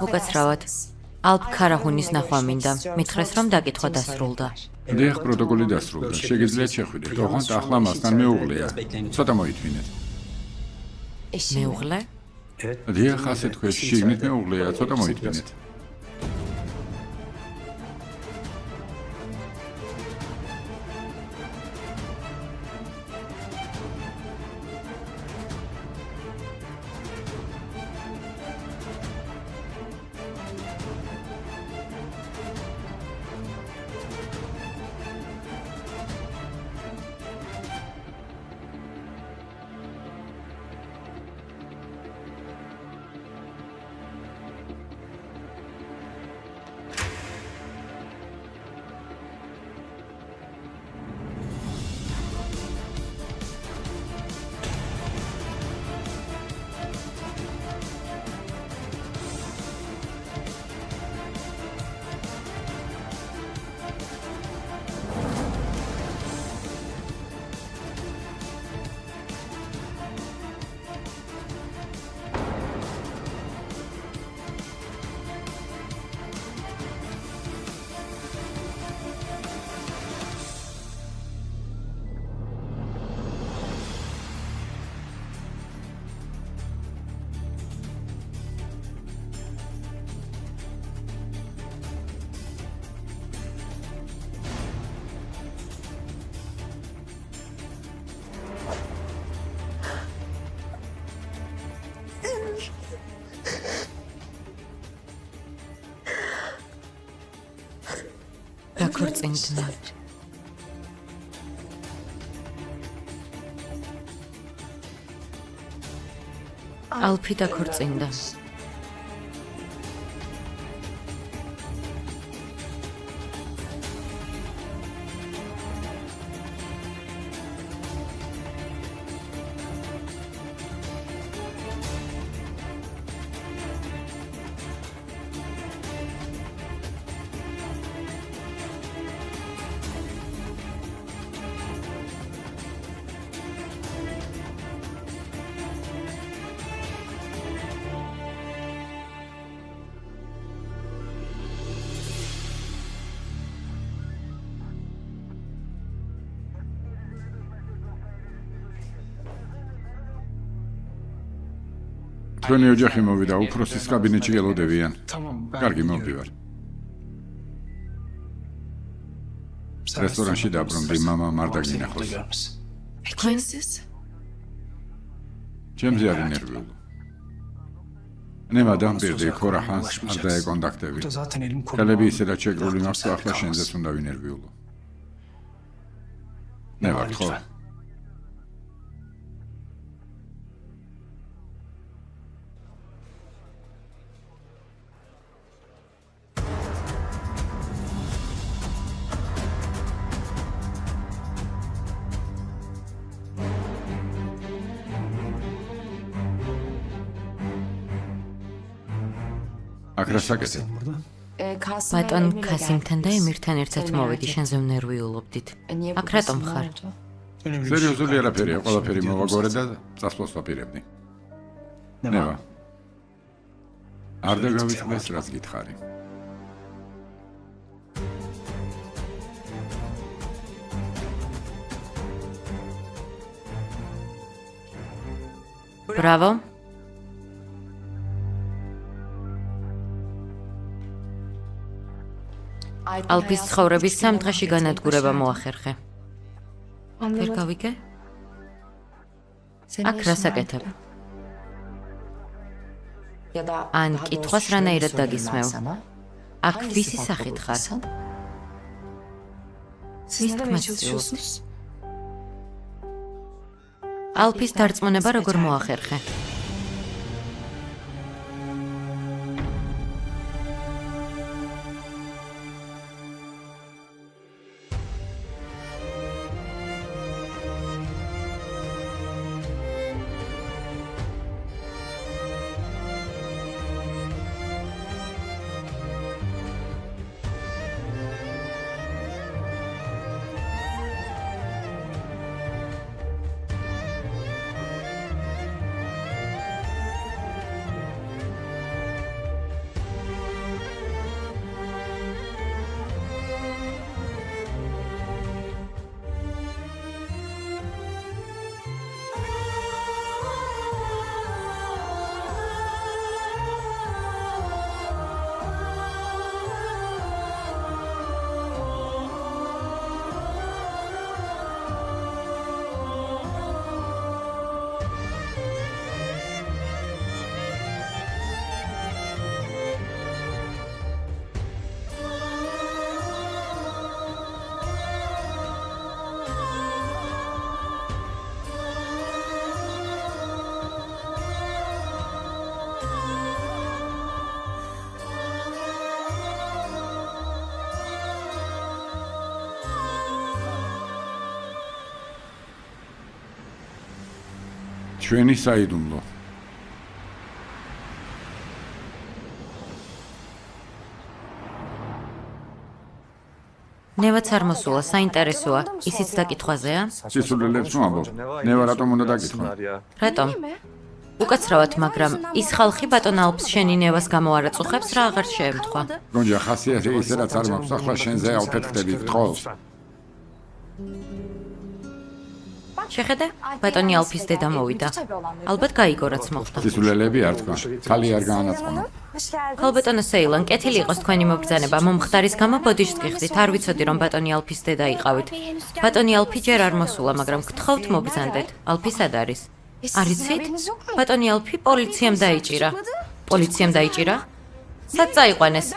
უკაცრავად. ალფ ქარაჰუნის ნახვა მინდა. მითხრეს რომ დაკითხვა დასრულდა. დიახ, პროტოკოლი დასრულდა. შეგიძლიათ შეხვიდეთ. ოღონდ ახლა მასთან მეუღლეა. ცოტა მოითმინეთ. მეუღლე? დიახ, ასე თქვენ შიგნით მეუღლეა, ცოტა მოითმინეთ. დაქორწინდნენ. ალფი დაქორწინდა. თქვენი ოჯახი მოვიდა, უფროსის კაბინეტში გელოდებიან. კარგი, მოვდივარ. რესტორანში დაბრუნდი, მამა მარდა გინახავს. თქვენ? ჩემზე არ ინერვიულო. ნემა დამპირდი, ქორაჰანს არ დაეკონტაქტები. ხელები ისედაც შეკრული მაქვს, ახლა შენზეც უნდა ვინერვიულო. ნევარ, ხო? აკრასაკეთე. ბატონ ქასიმთან და ემირთან ერთად მოვიდი, შენზე ვნერვიულობდით. აქ რატომ ხარ? სერიოზული არაფერია, ყველაფერი მოვაგორე და წასვლას ვაპირებდი. ნევა. არ დაგავიწყდეს, რაც გითხარი. ბრავო. ალფის ცხოვრების 3 დღეში განადგურება მოახერხე. ვერ გავიგე? აქ რასაკეთებ? ან კითხვას რანაირად დაგისმევ? აქ ვისი სახით ხარ? ვის თქმას ცდილობ? ალფის დარწმუნება როგორ მოახერხე? ჩვენი საიდუმლო. ნევაც არ მოსულა, საინტერესოა. ისიც დაკითხვაზეა? სისულელებს ვამბობ. ნევა რატომ უნდა დაკითხო? რატომ? უკაცრავად, მაგრამ ის ხალხი ბატონ ალფს შენი ნევას გამო არ აწუხებს, რა აღარ შეემთხვა. გონჯა ხასიათი ისე რაც არ მაქვს, ახლა შენზე ალფეთქდები გთხოვს. შეხედე, ბატონი ალფის დედა მოვიდა. ალბათ გაიგო რაც მოხდა. სისულელები არ თქვა. ხალი არ გაანაწყონა. ქალბატონო სეილან, კეთილი იყოს თქვენი მობრძანება, მომხდარის გამო ბოდიშს გიხდით, არ ვიცოდი რომ ბატონი ალფის დედა იყავით. ბატონი ალფი ჯერ არ მოსულა, მაგრამ გთხოვთ მობრძანდეთ. ალფი სად არის? არ იცით? ბატონი ალფი პოლიციამ დაიჭირა. პოლიციამ დაიჭირა? სად წაიყვანეს?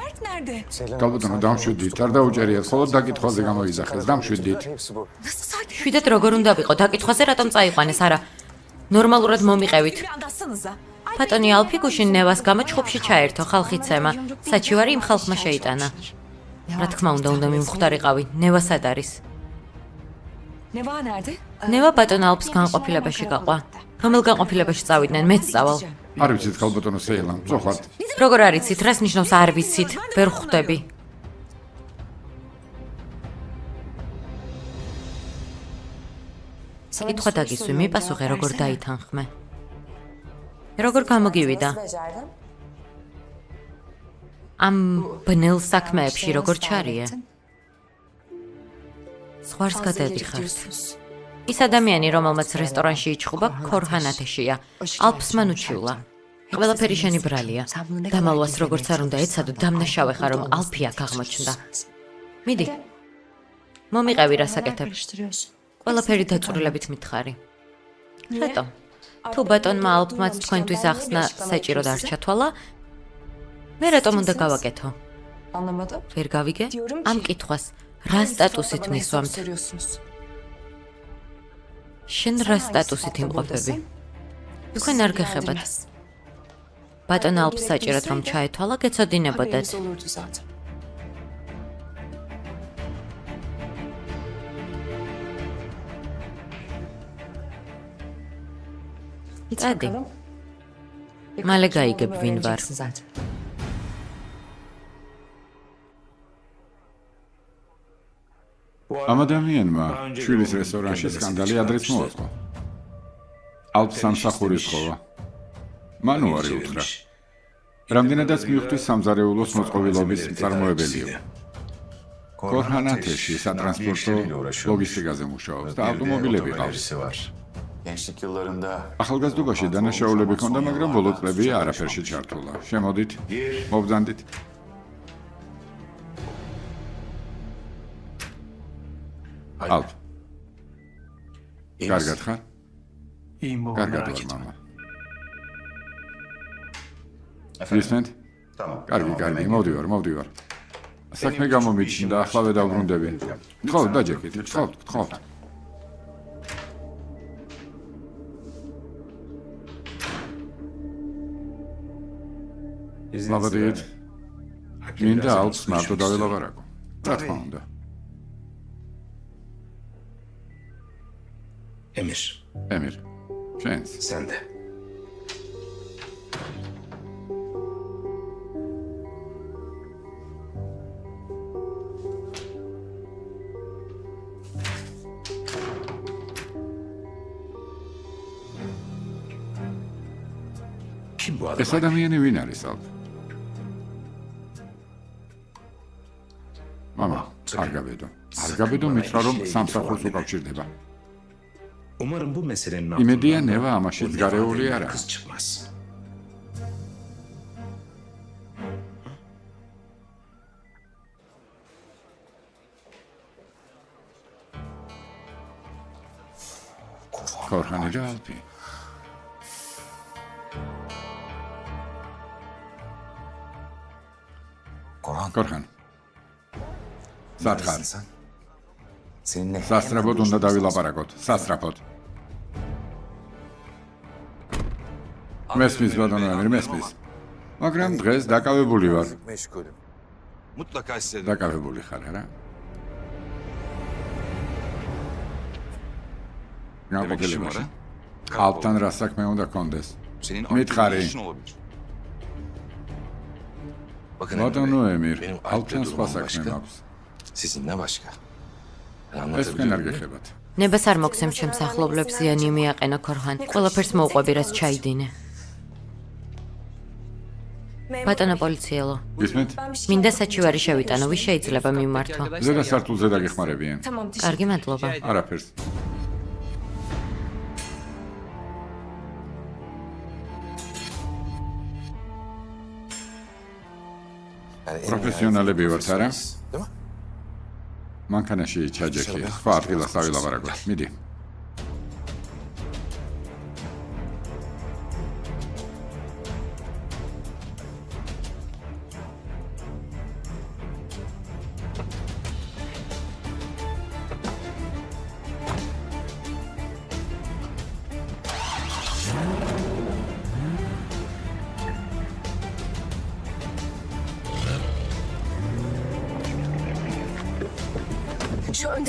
ქალბატონო დამშვიდით, არ დაუჭერიათ, მხოლოდ დაკითხვაზე გამოიძახეს, დამშვიდით. შვიდეთ როგორ უნდა ვიყო, დაკითხვაზე რატომ წაიყვანეს? არა. ნორმალურად მომიყევით. ბატონი ალფი გუშინ ნევას გამო ჩხუბში ჩაერთო, ხალხი ცემა. საჩივარი იმ ხალხმა შეიტანა. რა თქმა უნდა მიმხვდარიყავი, ნევა სად არის? ნევა ბატონ ალფს განყოფილებაში გაყვა. რომელ განყოფილებაში წავიდნენ, მეც წავალ. არ ვიცით ქალბატონო სეილან, წოხართ. როგორ არ იცით, რას ნიშნავს არ ვიცით, ვერ ხვდები. კითხვა დაგისვი, მიპასუხე როგორ დაითანხმე. როგორ გამოგივიდა? ამ ბნელ საქმეებში როგორ ჩარიე? ზღვარს გადადიხართ. ის ადამიანი, რომელმაც რესტორანში იჩხუბა, ქორჰანათეშია. ალფს მან უჩიულა. ყველაფერი შენი ბრალია. დამალვას როგორც არ უნდა ეცადო, დამნაშავე ხარ, რომ ალფი აქ აღმოჩნდა. მიდი. მომიყევი რასაკეთებ. ყველაფერი დაწვრილებით მითხარი. რატომ? თუ ბატონმა ალფმაც თქვენთვის ახსნა საჭირო და არ ჩათვალა, მე რატომ უნდა გავაკეთო? ვერ გავიგე? ამ კითხვას რა სტატუსით მისვამთ? შენ რა სტატუსით იმყოფები? თქვენ არ გეხებათ. ბატონ ალფს საჭიროთ რომ ჩაეთვალა, გეცოდინებოდეთ. წადი. მალე გაიგებ ვინ ვარ. ამ ადამიანმა შვილის რესტორანში სკანდალი ადრეც მოაწყო. ალფ სამსახურის ხოვა. მან უარი უთხრა. რამდენადაც მიხვდის სამზარეულოს მოწყობილობის მწარმოებელია. ქორჰანათეში სატრანსპორტო ლოგისტიკაზე მუშაობს და ავტომობილები ყავს. ახალგაზრდობაში დანაშაულები ჰქონდა, მაგრამ ბოლო წლები არაფერში ჩართულა. შემოდით, მობრძანდით. ალფ. კარგად ხარ? კარგად ვარ, მამა. ისმენთ? კარგი, მოვდივარ. საქმე გამომიჩნდა, ახლავე დავბრუნდები. გთხოვთ, დაჯექით, გთხოვთ. მოგდით. მინდა ალფს მარტო დაველაპარაკო. რა თქმა უნდა. ემირ. შენც. სანდე. ეს ადამიანი ვინ არის ალფ? მამა, არ გავედო მითხრა რომ სამსახურს უკავშირდება. იმედია ნევა ამაშიც გარეული არა. ქორჰანი და ალფი. ქორჰან. სათხარ. სასწრაფოდ უნდა დავილაპარაკოთ. სასწრაფოდ. მესმის ბატონო ემირ, მესმის. მაგრამ დღეს დაკავებული ვარ. დაკავებული ხარ, არა? გამოგელებაში. ალპთან რა საქმე უნდა კონდეს? მითხარი. ბატონო ემირ, ალპთან სხვა საქმე მაქვს. Sizinle başka. ეს თქვენ არ გეხებათ. ნებას არ მოგცემ ჩემს ახლობლებს ზიანი მიაყენა ქორჰან. ყველაფერს მოუყვები რაც ჩაიდინე. ბატონო პოლიციელო. გისმენთ? მინდა საჩივარი შევიტანო, ვის შეიძლება მიმართო. ზედა სართულზე დაგეხმარებიან. კარგი მადლობა. არაფერს. პროფესიონალები ვართ, არა? Değil mi? მანქანაში ჩაჯექი, სხვა ადგილას ავილაპარაკოთ. მიდი.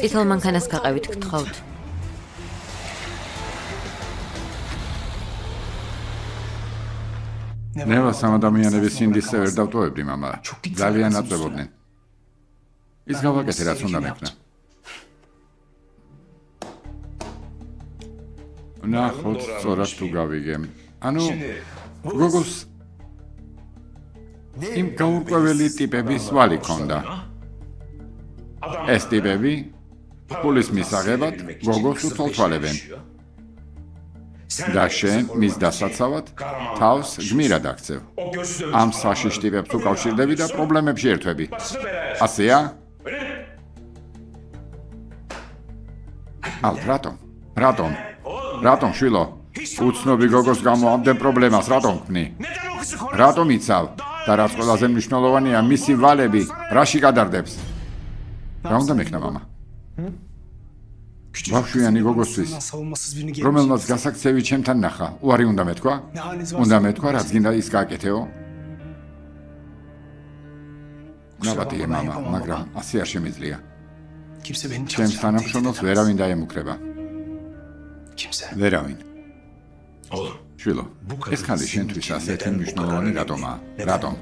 წითელ მანქანას გაყევით, გთხოვთ. ნევა სამადამიანების სინდისზე ვერ დავტოვებდი, მამა. ძალიან აწვებოდნენ. ის გავაკეთე, რაც უნდა მექნა. ნახოთ, სწორად თუ გავიგემ. ანუ, გოგოს იმ გაურკვეველი ტიპების ვალი ქონდა. ეს ტიპები ფულის მისაღებად გოგოს უთვალთვალებენ. და შენ მის დასაცავად თავს გმირად აქცევ. ამ საშიშ ტიპებს უკავშირდები და პრობლემებში ერთვები. ასეა? ალ, რატომ? რატომ? რატომ, შვილო? უცნობი გოგოს გამო ამდენ პრობლემას რატომ ქმნი? რატომ იცავ? და რაც ყველაზე მნიშვნელოვანია, მისი ვალები რაში გადარდებს? რა უნდა მექნა, მამა? ბავშვიანი გოგოსთვის, რომელმაც გასაქცევი ჩემთან ნახა, უარი უნდა მეთქვა? უნდა მეთქვა, რაც გინდა ის გააკეთეო? ნაბატიე, მამა, მაგრამ ასე არ შემიძლია. ჩემს თანამშრომელს ვერავინ დაემუქრება. ვერავინ. შვილო, ეს ხალი შენთვის ასეთი მნიშვნელოვანი რატომაა? რატომ?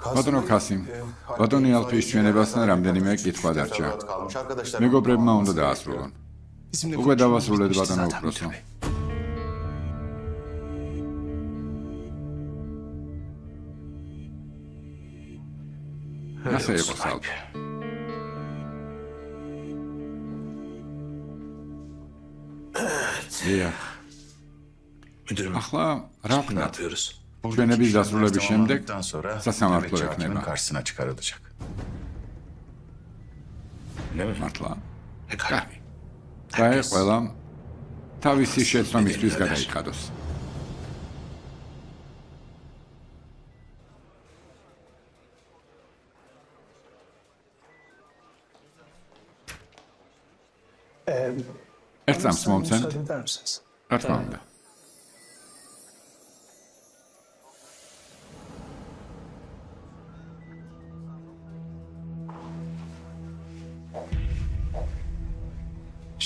ბატონო ქასიმ, ბატონი ალფის ჩვენებასთან რამდენიმე კითხვა დარჩა. მეგობრებმა უნდა დაასრულონ. უკვე დავასრულეთ, ბატონო უფროსო. ასე იყო ალფი. ახლა რა ვქნათ? ჩვენების დასრულების შემდეგ სასამართლო ექნება. მართლა? კარგი. და ეს ყველა თავისი შეცდომისთვის გადაიხადოს. ერთ წამს მომცემთ? რა თქმა უნდა.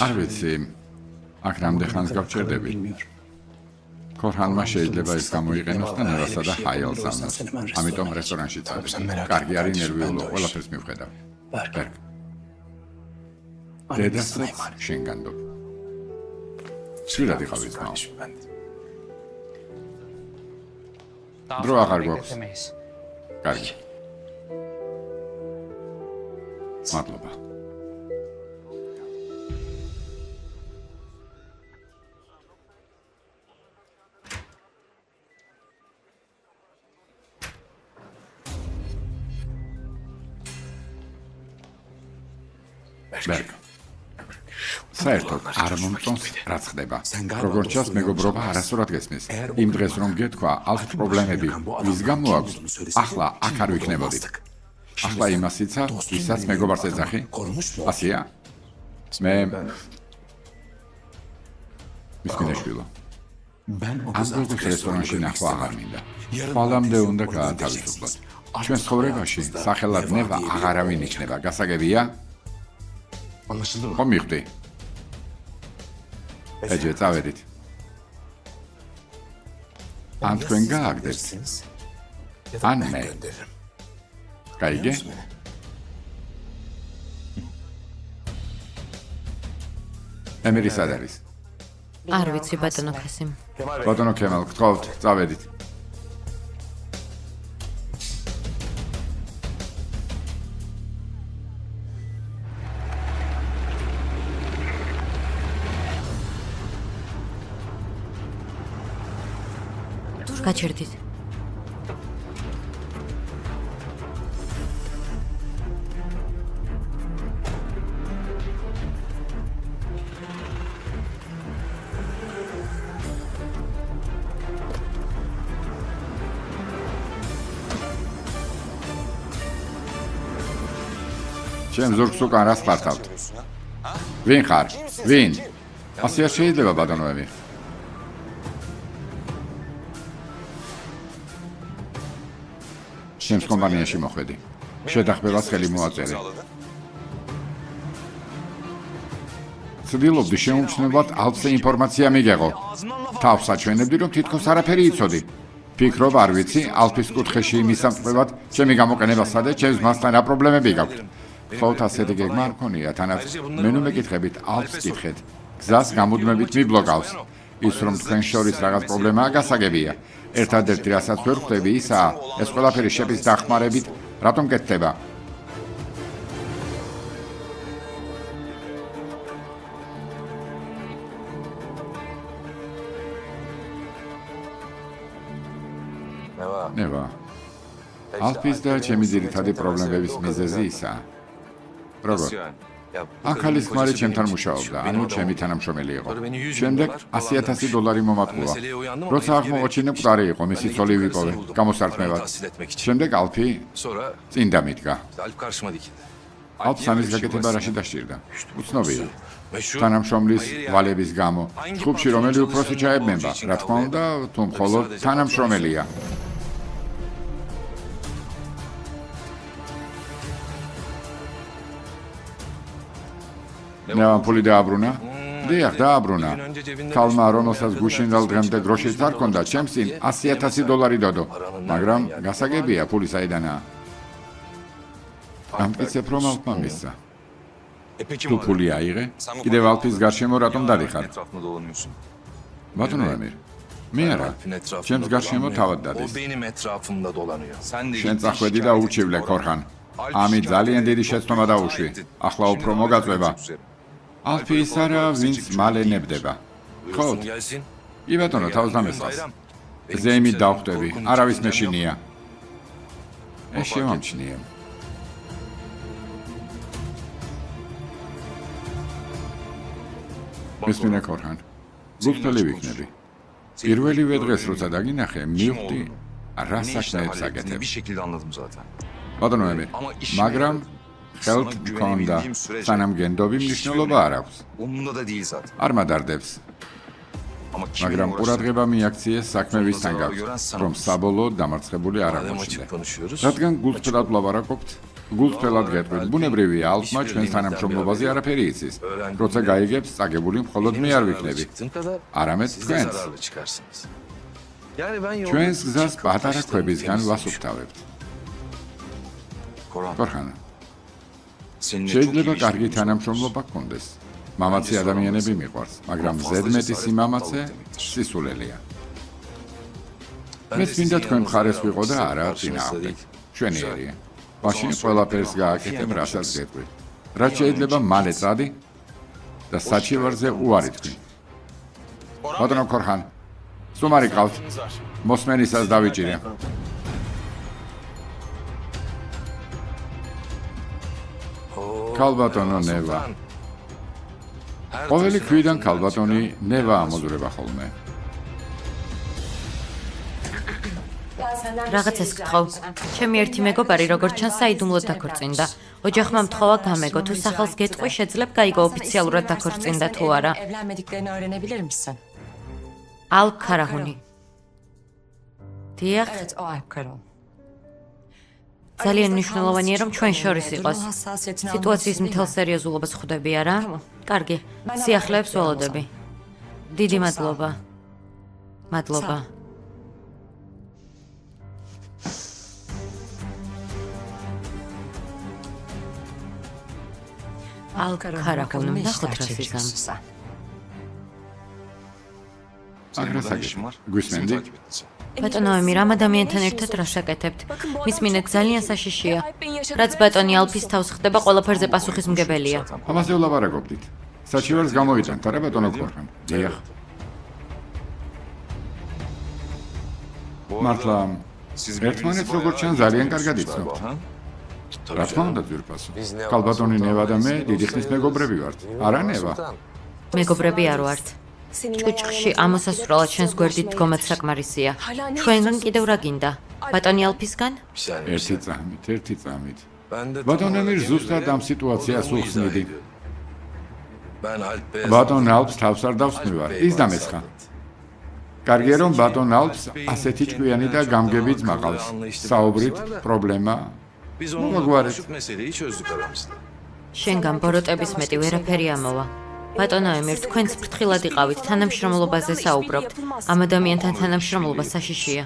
არ ვიცი, აქ რამდენ ხანს გავჩერდები. ქორჰანმა შეიძლება ის გამოიყენოს და ნევასა და ჰაიალს ამოს. ამიტომ რესტორანში წავედი. კარგი არის ნერვიულო, ყველაფერს მივხედავ. ბერგ. დედასაც შენ განდობ. შვილად იყავი ძმაო. დრო აღარ გვაქვს. კარგი. მადლობა. ბერგ. საერთოდ არ მომწონს რაც ხდება. როგორც ჩანს, მეგობრობა არასდროს გესმის. იმ დღეს რომ გეთქვა, ალბათ პრობლემები ვის გამო აქვს, ახლა აქ არ ვიქნებოდით. ახლა იმას იცავ, ვისაც მეგობარს ეძახი? ასეა? მე მისმინე შვილო. ამ გოგოს რესტორანში ნახვა აღარ მინდა. ხვალამდე უნდა გაათავისუფლოთ. ჩვენ ცხოვრებაში სახელად ნება აღარავინ იქნება. გასაგებია? ხომ მიხვდი? ეჯე წავედით. ან თქვენ გააგდებთ, ან მე. გაიგე? ემერი სად არის? არ ვიცი ბატონო ქასიმ. ბატონო ქემალ, გთხოვთ, წავედით. გაჩერდით. ჩემ ზურგს უკან რას ფართავთ? ვინ ხარ? ვინ? ასე არ შეიძლება ბატონოები. ჩემს კომპანიაში მოხვედი. შედახმებას ხელი მოაწერე. ცდილობდი შეუმჩნევლად ალპზე ინფორმაცია მიგეღო. თავს აჩვენებდი, რომ თითქოს არაფერი იცოდი. ფიქრობ, არ ვიცი, ალპის კუთხეში მისამწყებად ჩემი გამოყენებასა და ჩემს მასთან რა პრობლემები გაქვთ. ხოთ ასეთი გეგმა არ მქონია, თანაც მე ნუ მეკითხებით, ალპს კითხეთ. გზას გამუდმებით მიბლოკავს. ის რომ თქვენ შორის რაღაც პრობლემაა, გასაგებია. ერთადერთი რასაც ვერ ხვდები ისაა, ეს ყველაფერი შეფის დახმარებით რატომ კეთდება? ნევა. ალპის და ჩემი ძირითადი პრობლემების მიზეზი ისაა. როგორ? ახალის ქმარი ჩემთან მუშაობდა, ანუ ჩემი თანამშრომელი იყო. შემდეგ $100,000 მომატყუა. როცა აღმოჩინე მკვდარი იყო, მისი ცოლი ვიპოვე, გამოსართმევად. შემდეგ ალფი წინ დამიდგა. ალფს ამის გაკეთება რაში დასჭირდა? უცნობია. თანამშრომლის ვალების გამო. ჯგუფში რომელი უფროსი ჩაებმება, რა თქმა უნდა, თუ მხოლოდ თანამშრომელია. ნევა ფული დააბრუნა? დიახ, დააბრუნა. ქალმა, რომელსაც გუშინდელ დღემდე გროშიც არ ჰქონდა, ჩემს წინ $100,000 დადო. მაგრამ გასაგებია, ფული საიდანაა. ამტკიცებ, რომ ალფმა მისცა. თუ ფული აიღე, კიდევ ალფის გარშემო რატომ დადიხარ? ბატონო ამირ, მე არა. ჩემს გარშემო თავად დადის. შენ წახვედი და ურჩივლე, ქორხან. ამით ძალიან დიდი შეცდომა დაუშვი. ახლა უფრო მოგაწვება. ალფი ის არა, ვინც მალე ნებდება. ხოთ? კი ბატონო, თავს დამესხას. ზეიმით დავხვდები, არავის მეშინია. ეს შევამჩნიე. მესმინე ქორხან. გულწრფელი ვიქნები. პირველივე დღეს როცა დაგინახე, მივხვდი რა საქმეებს აკეთებ. ბატონო ემერ, მაგრამ ხელთ მქონდა, სანამ გენდობი მნიშვნელობა არ აქვს. არ მადარდებს. მაგრამ ყურადღება მიაქციეს საქმევისთან გაქვს, რომ საბოლოოდ დამარცხებული არ აღმოჩნდე. რადგან გულწრფელად ვლაპარაკობთ, გულწრფელად გეტყვით, ბუნებრივია, ალფმა ჩვენს თანამშრომლობაზე არაფერი იცის. როცა გაიგებს, წაგებული მხოლოდ მე არ ვიქნები. არამედ თქვენც. ჩვენს გზას პატარა ქვებისგან ვასუფთავებთ. ქორხანა. შეიძლება კარგი თანამშრომლობა გქონდეს. მამაცი ადამიანები მიყვარს, მაგრამ ზედმეტი სიმამაცე სისულელია. მეც მინდა თქვენ მხარეს ვიყო და არა წინააღმდეგ. ჩვენიერია. მაშინ ყველაფერს გააკეთებ, რასაც გეტყვით. რაც შეიძლება მალე წადი და საჩივარზე უარი თქვი. ბატონო ქორხან, სტუმარი გყავთ. მოსმენისას დავიჭირე. ქალბატონო ნევა. ყოველი ქვიდან ქალბატონი ნევა ამოძვრება ხოლმე. რაღაცას გთხოვ. ჩემი ერთი მეგობარი როგორც ჩანს საიდუმლოდ დაქორწინდა. ოჯახმა მთხოვა გამეგო, თუ სახელს გეტყვი, შეძლებ გაიგო ოფიციალურად დაქორწინდა თუ არა. ალფ ქარაჰუნი. დიახ. ძალიან მნიშვნელოვანია რომ ჩვენ შორის იყოს. სიტუაციის მთელ სერიოზულობას ხვდები არა? კარგი. სიახლეებს ველოდები. დიდი მადლობა. მადლობა. ალქარაკონ ნახოთ რა სიზამ. აგრესაგე. გვისმენდი? ბატონო ემირ, ამ ადამიანთან ერთად რა შეკეთებთ? მის მინეთ ძალიან საშიშია. რაც ბატონი ალფის თავს ხდება, ყველაფერზე პასუხისმგებელია. ამაზე ვლაპარაკობდით. საჩივარს გამოიტანთ, არა ბატონო ქორხან. დიახ. მართლა ერთმანეთს როგორც ჩანს ძალიან კარგად იცნობთ. რა თქმა უნდა ძვირფასო. კალბატონი ნევა და მე დიდი ხნის მეგობრები ვართ. არა ნევა. მეგობრები არ ვართ. ჭუჭყში ამოსასვლელად შენს გვერდით დგომაც საკმარისია. ჩვენგან კიდევ რა გინდა? ბატონი ალფისგან? ერთი წამით. ბატონ ემირ ზუსტად ამ სიტუაციას უხსნიდი. ბატონ ალფს თავს არ დავსმივარ. ის დამესხა. კარგია რომ ბატონ ალფს ასეთი ჭკვიანი და გამგები ძმა ყავს. საუბრით პრობლემა მოგვარეთ. შენგან ბოროტების მეტი ვერაფერი ამოვა. ბატონო ემირ, თქვენც ფრთხილად იყავით, თანამშრომლობაზე საუბრობთ. ამ ადამიანთან თანამშრომლობა საშიშია.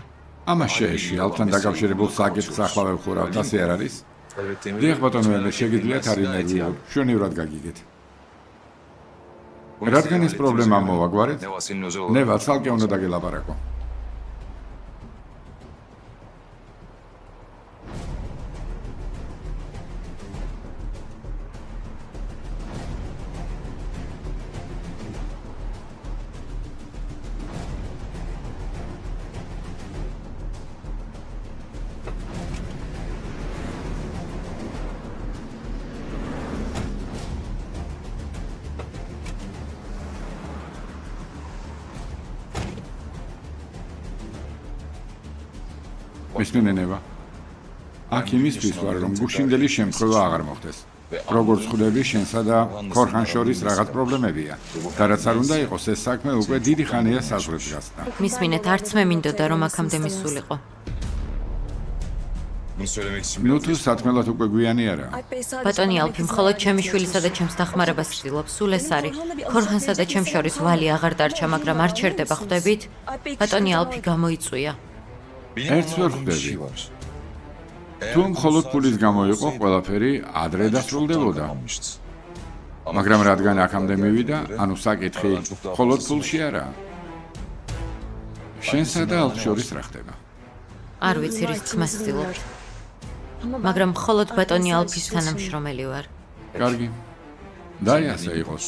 ამას შეეში ალფთან დაკავშირებულ საკითხს ახლა ვეხურავთ, ასე არ არის? დიახ ბატონო ემირ, შეგიძლიათ არ ინერვიულობ, შვენივრად გაგიგეთ. რადგან ეს პრობლემა მოვაგვარეთ? ნევა ცალკე უნდა დაგელაპარაკო. მისმენენება. აქ იმისთვის ვარ, რომ გუშინდელი შემთხვევა აღარ მოხდეს. როგორც ხვდები, შენსა და ქორხან შორის რაღაც პრობლემებია. და რაც არ უნდა იყოს, ეს საქმე უკვე დიდი ხანია საზღვრებს გასცდა. მისმინეთ, არც მე მინდოდა რომ აქამდე მისულიყო. ნუ თუ სათმელად უკვე გვიანი არა. ბატონი ალფი მხოლოდ ჩემი შვილისა და ჩემს დახმარებას ცდილობს. სულ ეს არის. ქორხანსა და ჩემ შორის ვალი აღარ დარჩა, მაგრამ არ ჩერდება, ხვდებით? ბატონი ალფი გამოიწვია. ერთს ვერ ხვდები. თუ მხოლოდ ფულის გამო იყო, ყველაფერი ადრე დასრულდებოდა. მაგრამ რადგან აქამდე მივიდა, ანუ საკითხი მხოლოდ ფულში არაა. შენსა და ალფს შორის რა ხდება? არ ვიცი რის თქმას ცდილობთ. მაგრამ მხოლოდ ბატონი ალფის თანამშრომელი ვარ. კარგი. დაი ასე იყოს.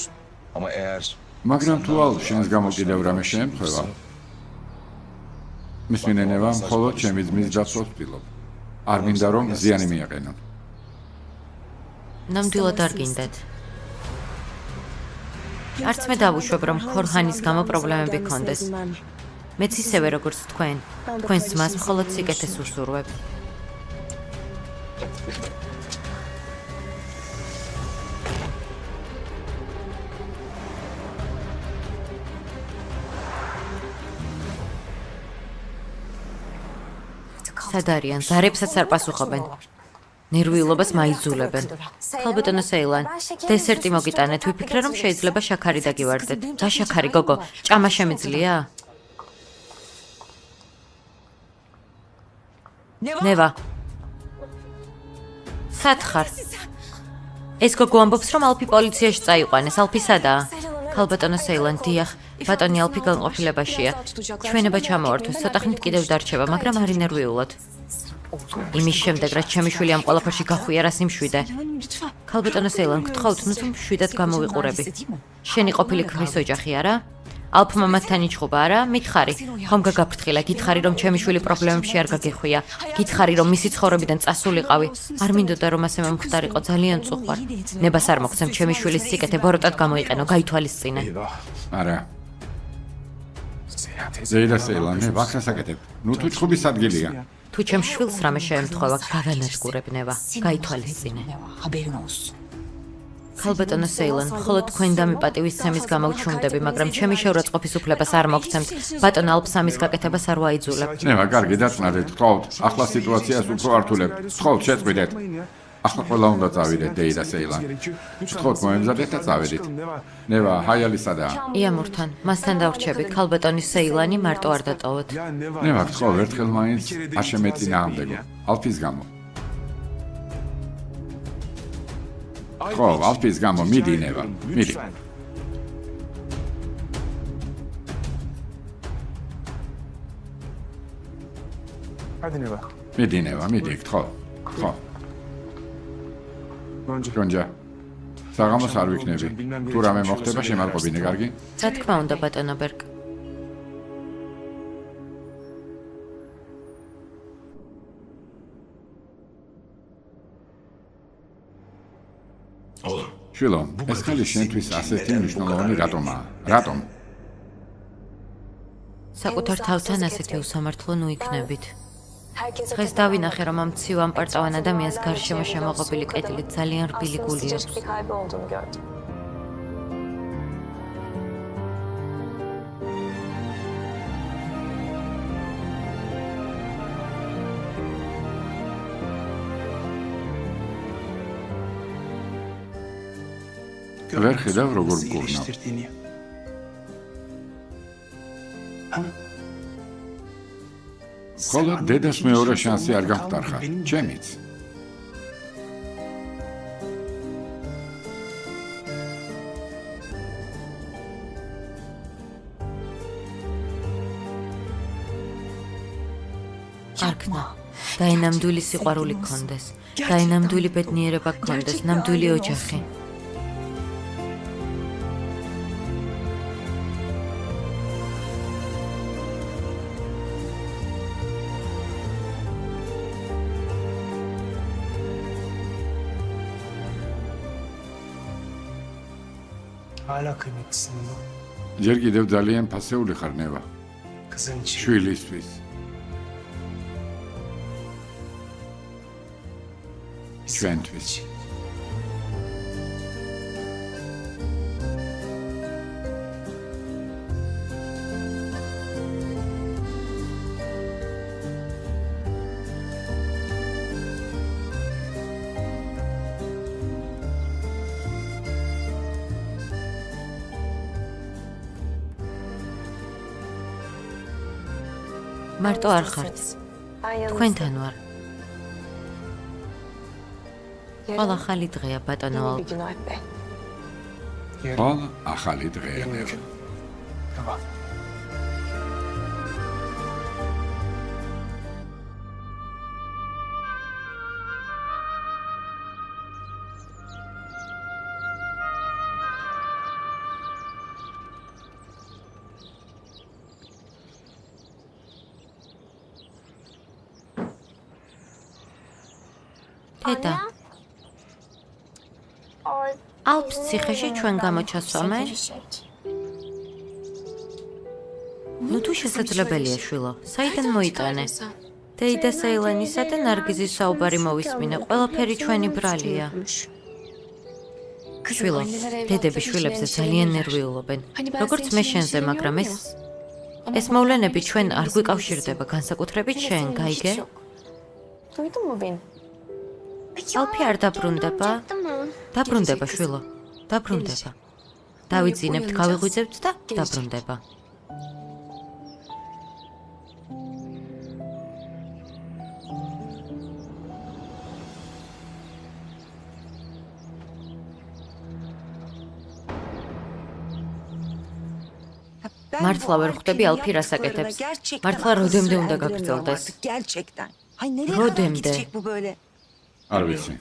მაგრამ თუ ალფ შენს გამო კიდევ რამე შეემთხვევა, მისმინენება მხოლოდ ჩემი ძმის დაცვას ვცდილობ. არ მინდა რომ ზიანი მიაყენონ. ნამდვილად არ გინდათ. არც მე დავუშვებ რომ ქორხანის გამო პრობლემები გქონდეს. მეც ისევე როგორც თქვენ. თქვენს ძმას მხოლოდ სიკეთეს უსურვებ. სად არიან? ზარებსაც არ პასუხობენ. ნერვიულობას მაიძულებენ. ხალბატონო სეილან, დესერტი მოგიტანეთ, ვიფიქრე რომ შეიძლება შაქარი დაგივარდეთ. და შაქარი, გოგო, ჭამა შემიძლია? ნევა. სად ხარ? ეს გოგო ამბობს რომ ალფი პოლიციაში წაიყვანეს. ალფი სადაა? ხალბატონო სეილან, დიახ. ბატონი ალფი განყოფილებაშია. ჩვენება ჩამოვართვეს, ცოტა ხნით კიდევ დარჩება, მაგრამ არ ინერვიულად. იმის შემდეგ, რაც ჩემი შვილი ამ ყველაფერში გახვიარა, სიმშვიდე. ხალბატონო სეილან, გთხოვთ, ნუ თუ მშვიდად გამოვიყურები. შენი ყოფილი ქმრის ოჯახი არა? ალფმა მათთან იჩხუბა არა? მითხარი, ხომ გაგაფრთხილა, გითხარი რომ ჩემი შვილი პრობლემებში არ გაგეხვია. გითხარი რომ მისი ცხოვრებიდან წასულიყავი. არ მინდოდა რომ ასე მომხდარიყო, ძალიან წუხვარ. ნებას არ მოგცემ ჩემი შვილის სიკეთე ბოროტად გამოიყენო, გაითვალისწინე. არა. ზეიდა სეილანე, ვახშას აკეთებ. ნუ თუ ჭხუბის ადგილია. თუ ჩემ შვილს რამე შეემთხვევა, გაგანადგურებ ნევა, გაითვალისწინე. ქალბატონო სეილან, მხოლოდ თქვენ დამიპატივისცემის გამო ვჩვენდები, მაგრამ ჩემი შეურაცხყოფის უფლებას არ მოგცემთ. ბატონ ალფსამის გაკეთებას არ ვაიძულებ. ნევა, კარგი დაწნადეთ, თხოვთ, ახლა სიტუაციას უფრო ართულებ. თხოვთ, შეწყვიტეთ. ახლა ყველა უნდა წავიდეთ, დეიდა სეილან. თხოვთ, მოემზადეთ და წავედით. ნევა, ჰაიალი სადაა? იამურთან, მასთან დავრჩები, ქალბატონის სეილანი მარტო არ დატოვოთ. ნევა, თხოვ, ერთხელ მაინც არ შემეწინააღმდეგო. ალფის გამო. თხოვ, ალფის გამო, მიდი ნევა, მიდი. მიდი ნევა, მიდი, თხოვ, თხოვ. გონჯა. საღამოს არ ვიქნები. თუ რამე მოხდება, შემარყობინე, კარგი? რა თქმა უნდა, ბატონო ბერგ. შვილო, ეს ხელი შენთვის ასეთი მნიშვნელოვანი რატომაა? რატომ? საკუთარ თავთან ასეთი უსამართლო ნუ იქნებით. დღეს დავინახე, რომ ამ მცივ ამპარტავან ადამიანს გარშემო შემოღობილი კედლით ძალიან რბილი გული აქვს. ვერ ხედავ როგორ გურნავ. ხოლო დედას მეორე შანსი არ გამხდარხა. ჩემიც. არქნა, დაინამდვილი სიყვარული გქონდეს, დაინამდვილი ბედნიერება გქონდეს, ნამდვილი ოჯახი. ჯერ კიდევ ძალიან ფასეული ხარ ნევა. შვილისთვის. ჩვენთვის. მარტო არ ხართ. თქვენთან ვარ. ყველა ახალი დღეა, ბატონო ალფ. ყველა ახალი დღეა ნევა. დედა, ალფს ციხეში ჩვენ გამოჩასვამენ? ნუ თუ შესაძლებელია, შვილო, საიდან მოიტანე? დეიდა სეილანისა და ნარგიზის საუბარი მოვისმინე, ყველაფერი ჩვენი ბრალია. შვილო, დედები შვილებზე ძალიან ნერვიულობენ, როგორც მე შენზე, მაგრამ ეს მოვლენები ჩვენ არ გვიკავშირდება, განსაკუთრებით შენ, გაიგე? ალფი არ დაბრუნდება? დაბრუნდება, შვილო, დაბრუნდება. დავიძინებთ, გავიღვიძებთ და დაბრუნდება. მართლა ვერ ხვდები ალფი რას აკეთებს. მართლა როდემდე უნდა გაგრძელდეს? როდემდე? არ ვიცი.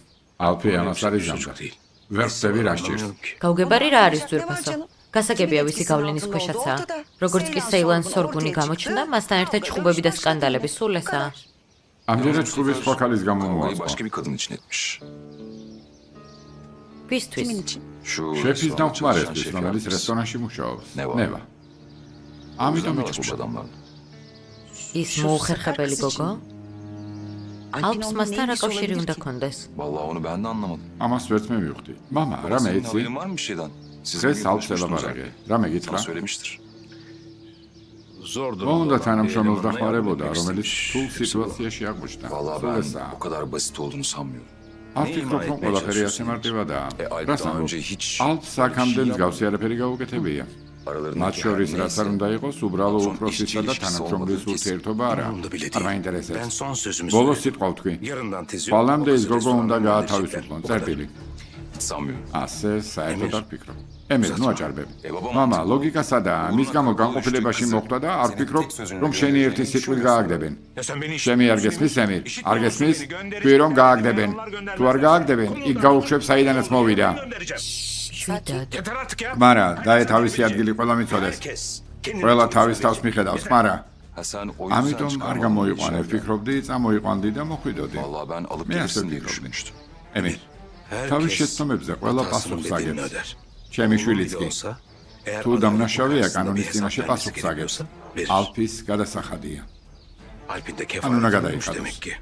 ალფი ამას არის ზამთარი. ვერ ხვდები რა სჭირს. გავგებარი რა არის ძვირფასო? გასაგებია ვისი გავლენის ქვეშაცაა. როგორც კი სეილანს სორგუნი გამოჩნდა, მასთან ერთად ჩხუბები და სკანდალები სულ ესაა. ამჯერად ჩხუბის სხვა ქალის გამო მოაწყო. ვისთვის? შეფის დამხმარესთვის, რომელიც რესტორანში მუშაობს. ნევა. ამიტომ იჩხუბა. ის მოუხერხებელი გოგო? ალპს მასთან რა კავშირი უნდა კონდეს? Vallahi onu ben de anlamadım. ამას ვერც მე მივხვდი. მამა, რამე Senin იცი? haberin var mı bir şeyden? დღეს ალპს ელაპარაკე. რამე Sana გითხრა? söylemiştir. Zor უნდა durumda olan თანამშრომელს bir elemanla დახმარებოდა, yardım რომელიც etmek თულ istemiş. სიტუაციაში აღმოჩნდა. Vallahi სულესა. ben o kadar basit olduğunu sanmıyorum. არ Neyi ვფიქრობ, რომ მაინც ყველაფერი მეჩვენს ასე მარტივადაა. Alp რას daha ამბობ? önce hiç ალპს აქამდე მსგავსი არაფერი გაუკეთებია. მათ aralarındaki შორის her რაც არ neyse, უნდა იყოს, უბრალო patron უფროსისა და işçi თანამშრომლის ilişkisi ურთიერთობა არა. Umurumda bile არ değil. Ben მაინტერესებს. son sözümü ბოლოს söyledim. სიტყვა ვთქვი. Yarından tez yok. ხვალამდე O ის kız გოგო უნდა restoranına გაათავისუფლონ, gidecekler. წერტილი. hiç sanmıyorum. ასე საერთოდ არ ვფიქრობ. ემილ, ნუ აჭარბები. ბაბა, მამა, ლოგიკა სადაა? მის გამო განყოფილებაში მოხვდა და არ ვფიქრობ, რომ შენი ერთი სიტყვით გააგდებენ. Ya sen beni შემი არ გესმის, ემილ? არ გესმის? თქვი რომ გააგდებენ. თუ არ გააგდებენ, იქ გაუშვებ საიდანაც მოვიდა. შვიდად. Yeter artık ya. ხმარა, დაე თავისი ადგილი ყველა მიცოდეს. Herkes kendi ყველა თავის თავს მიხედავს, ხმარა. Ha sen o yüzden ამიტომ არ çıkarmadın გამოიყვანე, içeride. ვფიქრობდი, წამოიყვანდი და მოხვიდოდი. Vallahi ben alıp მე ასე gelirsin diye ვფიქრობდი. düşünmüştüm. ემილ, თავის herkes შეცდომებზე ყველა hatasını პასუხს bedelini აგებს. öder. ჩემი Umurumda შვილიც bile კი. olsa, eğer თუ adamın დამნაშავეა karşısında კანონის bir hesap წინაშე vermesi პასუხს აგებს. gerekiyorsa, verir. ალფის გადასახადია. Alp'in de Anuna kefalet kadar olmuş yıkados. demek ki.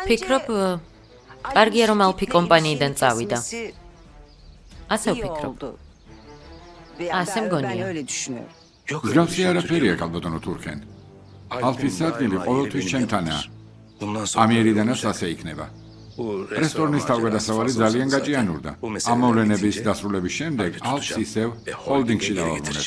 ფიქრობ, კარგია რომ ალფი კომპანიიდან წავიდა. ასე ვფიქრობ. ასე მგონია. Yok öyle bir მსგავსი şey არაფერია გალბატონო თურქენ. ალფის ადგილი ყოველთვის ჩემთანაა. Bundan sonra ამიერიდანაც ასე იქნება. bu რესტორნის თავგადასავალი ძალიან გაჭიანურდა. ამ მოვლენების დასრულების შემდეგ ალფს ისევ ჰოლდინგში დავაბრუნებ.